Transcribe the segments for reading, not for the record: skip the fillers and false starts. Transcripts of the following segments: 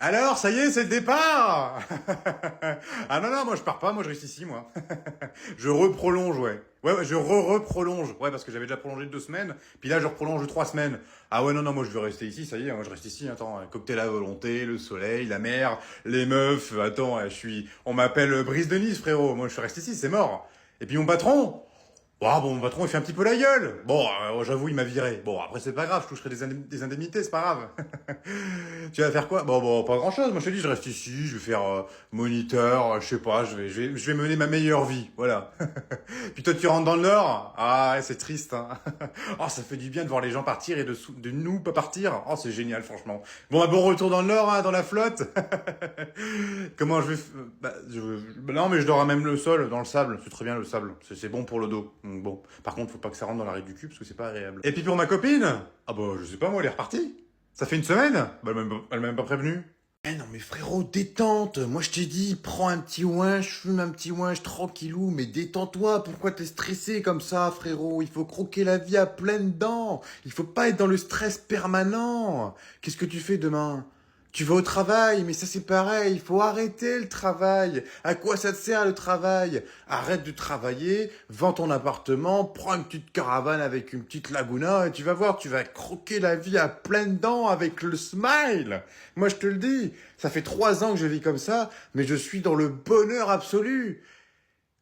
Alors, ça y est, c'est le départ. Ah non, non, moi je pars pas, moi je reste ici, moi. Je reprolonge, ouais. Ouais, je re-reprolonge. Ouais, parce que j'avais déjà prolongé de 2 semaines, puis là je reprolonge de 3 semaines. Ah ouais, non, non, moi je veux rester ici, ça y est, moi je reste ici, attends, cocktail à volonté, le soleil, la mer, les meufs, attends, on m'appelle Brise de Nice, frérot, moi je reste ici, c'est mort. Et puis mon patron, ah bon, mon patron, il fait un petit peu la gueule. Bon, j'avoue, il m'a viré. Bon, après, c'est pas grave, je toucherai des indemnités, c'est pas grave. Tu vas faire quoi? Bon, pas grand-chose. Moi, je te dis, je reste ici, je vais faire moniteur, je sais pas, je vais mener ma meilleure vie, voilà. Puis toi, tu rentres dans le Nord? Ah, ouais, c'est triste, hein. Oh, ça fait du bien de voir les gens partir et de nous pas partir. Oh, c'est génial, franchement. Bon, un bon retour dans le Nord, hein, dans la flotte. Comment je vais... non, mais je dors à même le sol, dans le sable. C'est très bien, le sable. C'est bon pour le dos. Donc, bon. Par contre, faut pas que ça rentre dans l'arrêt du cul, parce que c'est pas agréable. Et puis pour ma copine? Ah bah, je sais pas, moi, elle est repartie. Ça fait une semaine? Bah, elle m'a même pas prévenu. Eh non mais frérot, détente. Moi je t'ai dit, prends un petit ouinge, fume un petit ouinge tranquillou, mais détends-toi. Pourquoi t'es stressé comme ça, frérot? Il faut croquer la vie à pleines dents. Il faut pas être dans le stress permanent. Qu'est-ce que tu fais demain? Tu vas au travail, mais ça c'est pareil, il faut arrêter le travail. À quoi ça te sert le travail? Arrête de travailler, vends ton appartement, prends une petite caravane avec une petite laguna et tu vas voir, tu vas croquer la vie à pleines dents avec le smile. Moi je te le dis, ça fait 3 ans que je vis comme ça, mais je suis dans le bonheur absolu.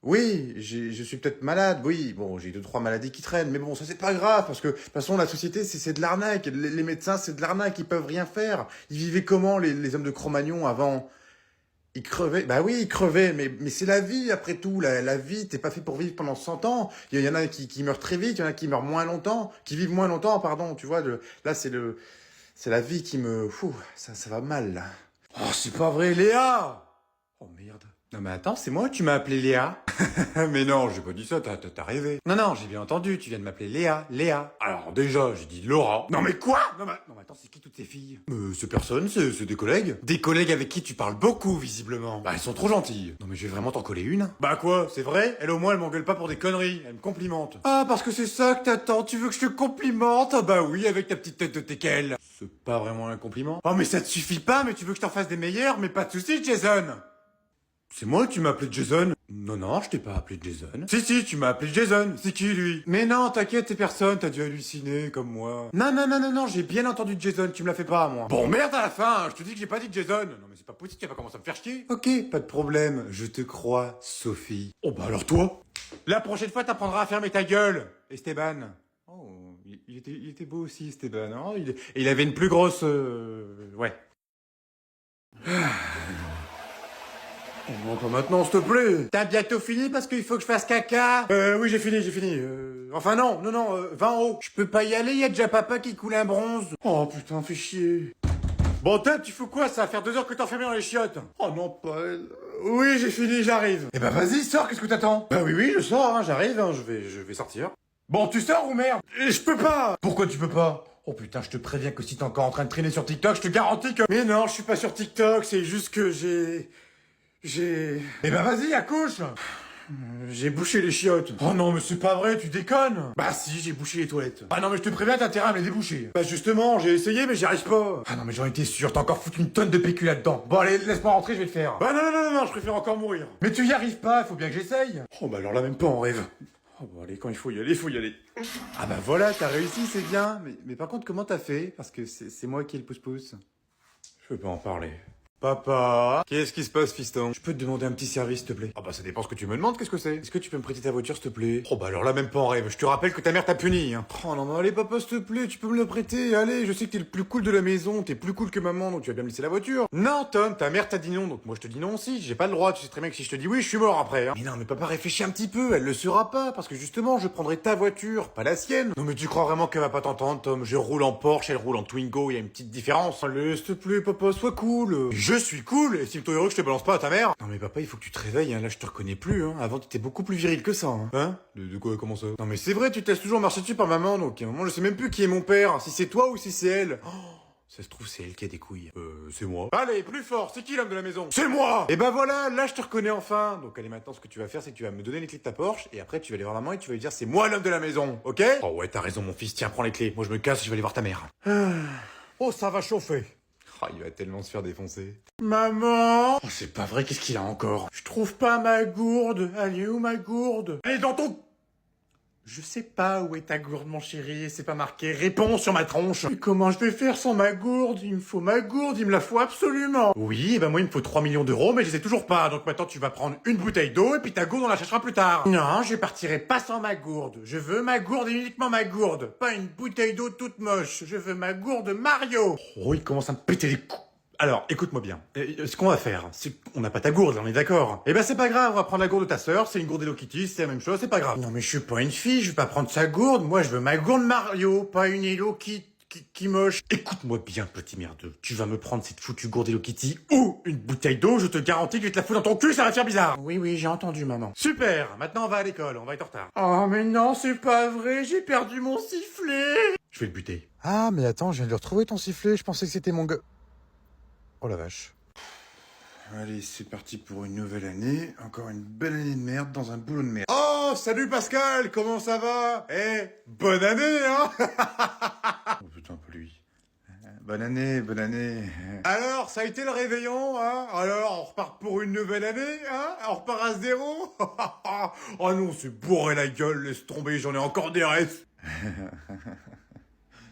Oui, je suis peut-être malade, oui, bon, j'ai 2, 3 maladies qui traînent, mais bon, ça c'est pas grave, parce que de toute façon, la société, c'est de l'arnaque, les médecins, c'est de l'arnaque, ils peuvent rien faire. Ils vivaient comment, les hommes de Cro-Magnon, avant? Ils crevaient, bah oui, ils crevaient, mais c'est la vie, après tout, la vie, t'es pas fait pour vivre pendant 100 ans. Il y en a qui meurent très vite, il y en a qui meurent moins longtemps, qui vivent moins longtemps, pardon, tu vois, là, c'est la vie qui me, ça va mal, là. Oh, c'est pas vrai, Léa! Oh merde. Non mais attends, c'est moi, tu m'as appelé Léa? Mais non, j'ai pas dit ça, t'as rêvé. Non, non, j'ai bien entendu, tu viens de m'appeler Léa. Alors déjà, j'ai dit Laura. Non mais quoi? Non mais attends, c'est qui toutes ces filles? C'est personne, c'est des collègues. Des collègues avec qui tu parles beaucoup, visiblement. Bah elles sont trop gentilles. Non mais je vais vraiment t'en coller une. Bah quoi, c'est vrai? Elle au moins, elle m'engueule pas pour des conneries, elle me complimente. Ah, parce que c'est ça que t'attends, tu veux que je te complimente? Ah bah oui, avec ta petite tête de teckel. C'est pas vraiment un compliment. Oh mais ça te suffit pas, mais tu veux que je t'en fasse des meilleurs, mais pas de soucis, Jason. C'est moi, tu m'as appelé Jason? Non, non, je t'ai pas appelé Jason. Si, tu m'as appelé Jason. C'est qui, lui? Mais non, t'inquiète, c'est personne, t'as dû halluciner, comme moi. Non, j'ai bien entendu Jason, tu me la fais pas, moi. Bon, merde à la fin, je te dis que j'ai pas dit Jason. Non, mais c'est pas possible, tu vas pas commencer à me faire chier. Ok, pas de problème, je te crois, Sophie. Oh, bah alors toi? La prochaine fois, t'apprendras à fermer ta gueule, Esteban. Oh, il était beau aussi, Esteban. Oh, et il avait une plus grosse... ouais. Oh non, pas maintenant, s'il te plaît. T'as bientôt fini parce qu'il faut que je fasse caca? Oui, j'ai fini. Enfin non, 20 euros. Je peux pas y aller, y a déjà papa qui coule un bronze. Oh putain, fais chier. Bon, tête, tu fais quoi? Ça va faire 2 heures que t'es enfermé dans les chiottes. Oh non, pas elle. Oui, j'ai fini, j'arrive. Eh ben vas-y, sors, qu'est-ce que t'attends? Bah oui, je sors, hein, j'arrive, hein, je vais sortir. Bon, tu sors ou merde? Je peux pas. Pourquoi tu peux pas? Oh putain, je te préviens que si t'es encore en train de traîner sur TikTok, je te garantis que... Mais non, je suis pas sur TikTok, c'est juste que j'ai... Eh ben vas-y, accouche. J'ai bouché les chiottes. Oh non, mais c'est pas vrai, tu déconnes. Bah si, j'ai bouché les toilettes. Ah non, mais je te préviens, t'as intérêt à me les déboucher. Bah justement, j'ai essayé, mais j'y arrive pas. Ah non, mais j'en étais sûr, t'as encore foutu une tonne de PQ là-dedans. Bon allez, laisse-moi rentrer, je vais le faire. Bah non, je préfère encore mourir. Mais tu y arrives pas, faut bien que j'essaye. Oh bah alors là, même pas en rêve. Oh bah allez, quand il faut y aller, il faut y aller. Ah bah voilà, t'as réussi, c'est bien. Mais par contre, comment t'as fait? Parce que c'est moi qui ai le pouce-pouce. Je peux pas en parler. Papa, qu'est-ce qui se passe, fiston? Je peux te demander un petit service, s'il te plaît? Ah bah ça dépend ce que tu me demandes, qu'est-ce que c'est? Est-ce que tu peux me prêter ta voiture, s'il te plaît? Oh bah alors là, même pas en rêve, je te rappelle que ta mère t'a puni, hein. Oh non, mais allez papa, s'il te plaît, tu peux me le prêter, allez, je sais que t'es le plus cool de la maison, t'es plus cool que maman, donc tu vas bien me laisser la voiture. Non, Tom, ta mère t'a dit non, donc moi je te dis non aussi, j'ai pas le droit, tu sais très bien que si je te dis oui, je suis mort après, hein. Mais non, mais papa, réfléchis un petit peu, elle le saura pas, parce que justement, je prendrai ta voiture, pas la sienne. Non mais tu crois vraiment qu'elle va pas t'entendre, Tom? Je roule en Porsche, elle roule en Twingo, il y a une petite différence. Allez, s'il te plaît, papa, sois cool. Je suis cool. Estime-toi heureux que je te balance pas à ta mère. Non mais papa, il faut que tu te réveilles, hein. Là je te reconnais plus, hein. Avant t'étais beaucoup plus viril que ça, hein. Hein? De quoi, comment ça? Non mais c'est vrai, tu te laisses toujours marcher dessus par maman, donc à un moment je sais même plus qui est mon père, si c'est toi ou si c'est elle. Oh, ça se trouve c'est elle qui a des couilles. C'est moi. Allez, plus fort, c'est qui l'homme de la maison? C'est moi! Et ben voilà, là je te reconnais enfin. Donc allez, maintenant ce que tu vas faire, c'est que tu vas me donner les clés de ta Porsche, et après tu vas aller voir maman et tu vas lui dire c'est moi l'homme de la maison, ok? Oh ouais, t'as raison mon fils, tiens, prends les clés. Moi je me casse, je vais aller voir ta mère. Oh, ça va chauffer. Oh, il va tellement se faire défoncer. Maman! Oh, c'est pas vrai, qu'est-ce qu'il a encore? Je trouve pas ma gourde. Elle est où ma gourde? Elle est dans ton... Je sais pas où est ta gourde, mon chéri, c'est pas marqué. Réponds sur ma tronche. Mais comment je vais faire sans ma gourde? Il me faut ma gourde, il me la faut absolument. Oui, et ben moi il me faut 3 millions d'euros, mais je les ai toujours pas. Donc maintenant tu vas prendre une bouteille d'eau et puis ta gourde on la cherchera plus tard. Non, je partirai pas sans ma gourde. Je veux ma gourde et uniquement ma gourde. Pas une bouteille d'eau toute moche. Je veux ma gourde Mario. Oh, il commence à me péter les coups. Alors, écoute-moi bien. Ce qu'on va faire, c'est qu'on n'a pas ta gourde, là, on est d'accord. Eh ben, c'est pas grave, on va prendre la gourde de ta sœur, c'est une gourde Hello Kitty, c'est la même chose, c'est pas grave. Non, mais je suis pas une fille, je vais pas prendre sa gourde. Moi, je veux ma gourde Mario, pas une Hello qui moche. Écoute-moi bien, petit merdeux. Tu vas me prendre cette foutue gourde Hello Kitty ou une bouteille d'eau, je te garantis que je vais te la foutre dans ton cul, ça va te faire bizarre. Oui, oui, j'ai entendu, maman. Super, maintenant on va à l'école, on va être en retard. Oh, mais non, c'est pas vrai, j'ai perdu mon sifflet. Je vais le buter. Ah, mais attends, je viens de retrouver ton sifflet, je pensais que c'était mon gars. Oh la vache. Allez, c'est parti pour une nouvelle année. Encore une belle année de merde dans un boulot de merde. Oh, salut Pascal, comment ça va? Eh, bonne année, hein? Oh putain, pas lui. Bonne année, bonne année. Alors, ça a été le réveillon, hein? Alors, on repart pour une nouvelle année, hein? On repart à zéro? Oh non, c'est bourré la gueule, laisse tomber, j'en ai encore des restes.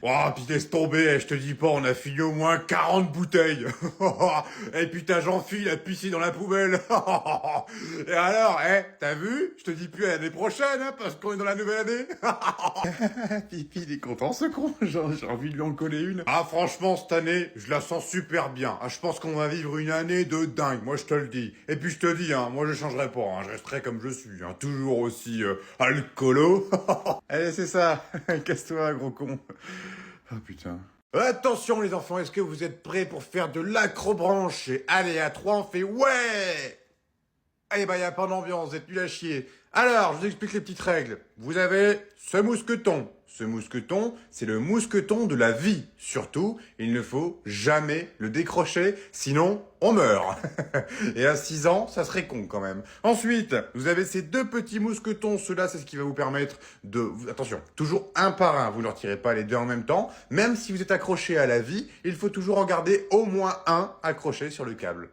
Oh, puis laisse tomber, je te dis pas, on a fini au moins 40 bouteilles. Et puis t'as Jean-Phil a pissé dans la poubelle. Et alors, t'as vu? Je te dis plus à l'année prochaine, hein, parce qu'on est dans la nouvelle année. Pipi, il est content ce con, j'ai envie de lui en coller une. Ah, franchement, cette année, je la sens super bien. Ah, je pense qu'on va vivre une année de dingue, moi je te le dis. Et puis je te dis, hein, moi je changerai pas, hein, je resterai comme je suis, hein, toujours aussi alcoolo. Allez, c'est ça, casse-toi, gros con. Oh putain. Attention les enfants, est-ce que vous êtes prêts pour faire de l'acrobranche? Allez, à 3, on fait ouais! Eh ben, y a pas d'ambiance, vous êtes nuls à chier. Alors, je vous explique les petites règles. Vous avez ce mousqueton. Ce mousqueton, c'est le mousqueton de la vie. Surtout, il ne faut jamais le décrocher, sinon on meurt. Et à 6 ans, ça serait con quand même. Ensuite, vous avez ces deux petits mousquetons. Ceux-là, c'est ce qui va vous permettre de... Attention, toujours un par un. Vous ne leur tirez pas les deux en même temps. Même si vous êtes accroché à la vie, il faut toujours en garder au moins un accroché sur le câble.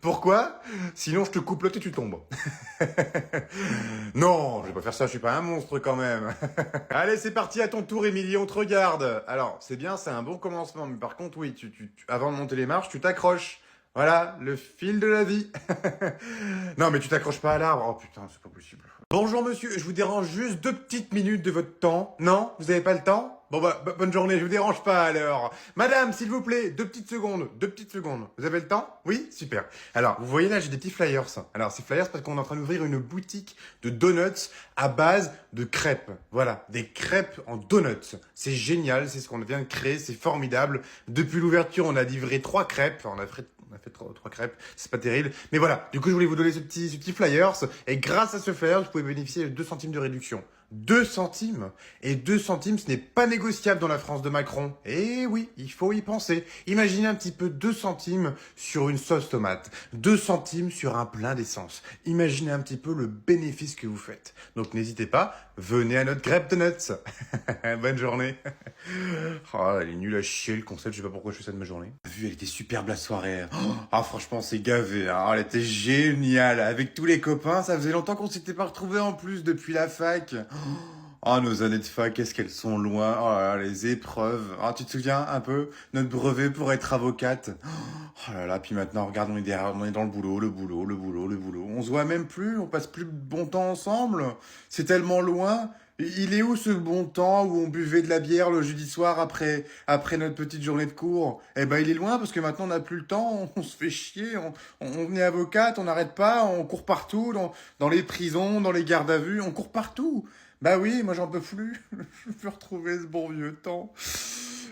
Pourquoi? Sinon, je te coupe l'autre et tu tombes. Non, je vais pas faire ça, je suis pas un monstre quand même. Allez, c'est parti, à ton tour, Émilie, on te regarde. Alors, c'est bien, c'est un bon commencement, mais par contre, oui, avant de monter les marches, tu t'accroches. Voilà, le fil de la vie. Non, mais tu t'accroches pas à l'arbre. Oh putain, c'est pas possible. Bonjour monsieur, je vous dérange juste 2 petites minutes de votre temps. Non? Vous avez pas le temps? Bon bah, bonne journée, je vous dérange pas alors. Madame, s'il vous plaît, 2 petites secondes, 2 petites secondes. Vous avez le temps? Oui? Super. Alors, vous voyez là, j'ai des petits flyers. Alors, ces flyers, parce qu'on est en train d'ouvrir une boutique de donuts à base de crêpes. Voilà, des crêpes en donuts. C'est génial, c'est ce qu'on vient de créer, c'est formidable. Depuis l'ouverture, on a livré 3 crêpes. Enfin, on a fait 3 crêpes, c'est pas terrible. Mais voilà, du coup, je voulais vous donner ce petit flyers. Et grâce à ce flyer, vous pouvez bénéficier de 2 centimes de réduction. 2 centimes. Et 2 centimes, ce n'est pas négociable dans la France de Macron. Eh oui, il faut y penser. Imaginez un petit peu 2 centimes sur une sauce tomate. 2 centimes sur un plein d'essence. Imaginez un petit peu le bénéfice que vous faites. Donc n'hésitez pas, venez à notre crêpe de nuts. Bonne journée. Oh, elle est nulle à chier le concept, je sais pas pourquoi je fais ça de ma journée. Vu, elle était superbe la soirée. Ah, franchement, c'est gavé. Hein. Elle était géniale. Avec tous les copains, ça faisait longtemps qu'on s'était pas retrouvés en plus depuis la fac. Oh, nos années de fac, qu'est-ce qu'elles sont loin. Oh là là, les épreuves. Ah, tu te souviens un peu? Notre brevet pour être avocate. Oh là là, puis maintenant, regarde, on est dans le boulot, le boulot, le boulot, le boulot. On se voit même plus, on passe plus de bon temps ensemble. C'est tellement loin. Il est où ce bon temps où on buvait de la bière le jeudi soir après notre petite journée de cours? Eh ben, il est loin parce que maintenant on n'a plus le temps, on se fait chier, on est avocate, on n'arrête pas, on court partout, dans les prisons, dans les gardes à vue, on court partout. Bah oui, moi j'en peux plus. Je veux retrouver ce bon vieux temps.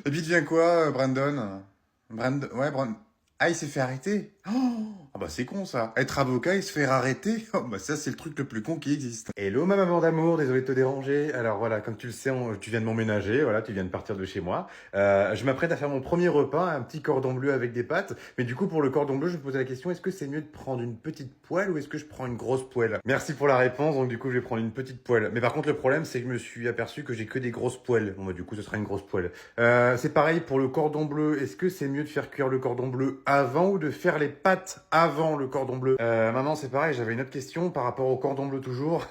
Et puis devient quoi, Brandon? Ouais, Brandon. Ah, il s'est fait arrêter. Oh Ah bah c'est con ça. Être avocat et se faire arrêter, oh bah ça c'est le truc le plus con qui existe. Hello ma maman d'amour, désolé de te déranger. Alors voilà, comme tu le sais, tu viens de m'emménager, voilà, tu viens de partir de chez moi. Je m'apprête à faire mon premier repas, un petit cordon bleu avec des pâtes. Mais du coup pour le cordon bleu, je me posais la question, est-ce que c'est mieux de prendre une petite poêle ou est-ce que je prends une grosse poêle? Merci pour la réponse, donc du coup je vais prendre une petite poêle. Mais par contre le problème c'est que je me suis aperçu que j'ai que des grosses poêles. Bon bah du coup ce sera une grosse poêle. C'est pareil pour le cordon bleu, est-ce que c'est mieux de faire cuire le cordon bleu avant ou de faire les pâtes avant le cordon bleu? Maman, c'est pareil, j'avais une autre question par rapport au cordon bleu toujours.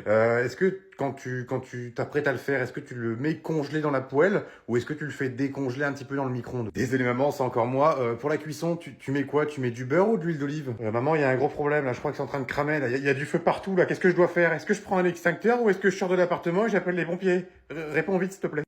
Est-ce que quand tu t'apprêtes à le faire, est-ce que tu le mets congelé dans la poêle ou est-ce que tu le fais décongeler un petit peu dans le micro-ondes? Désolé maman, c'est encore moi. Pour la cuisson, tu mets quoi? Tu mets du beurre ou de l'huile d'olive? Maman, il y a un gros problème là, je crois que c'est en train de cramer là. Il y a du feu partout là. Qu'est-ce que je dois faire? Est-ce que je prends un extincteur ou est-ce que je sors de l'appartement et j'appelle les pompiers? Réponds vite s'il te plaît.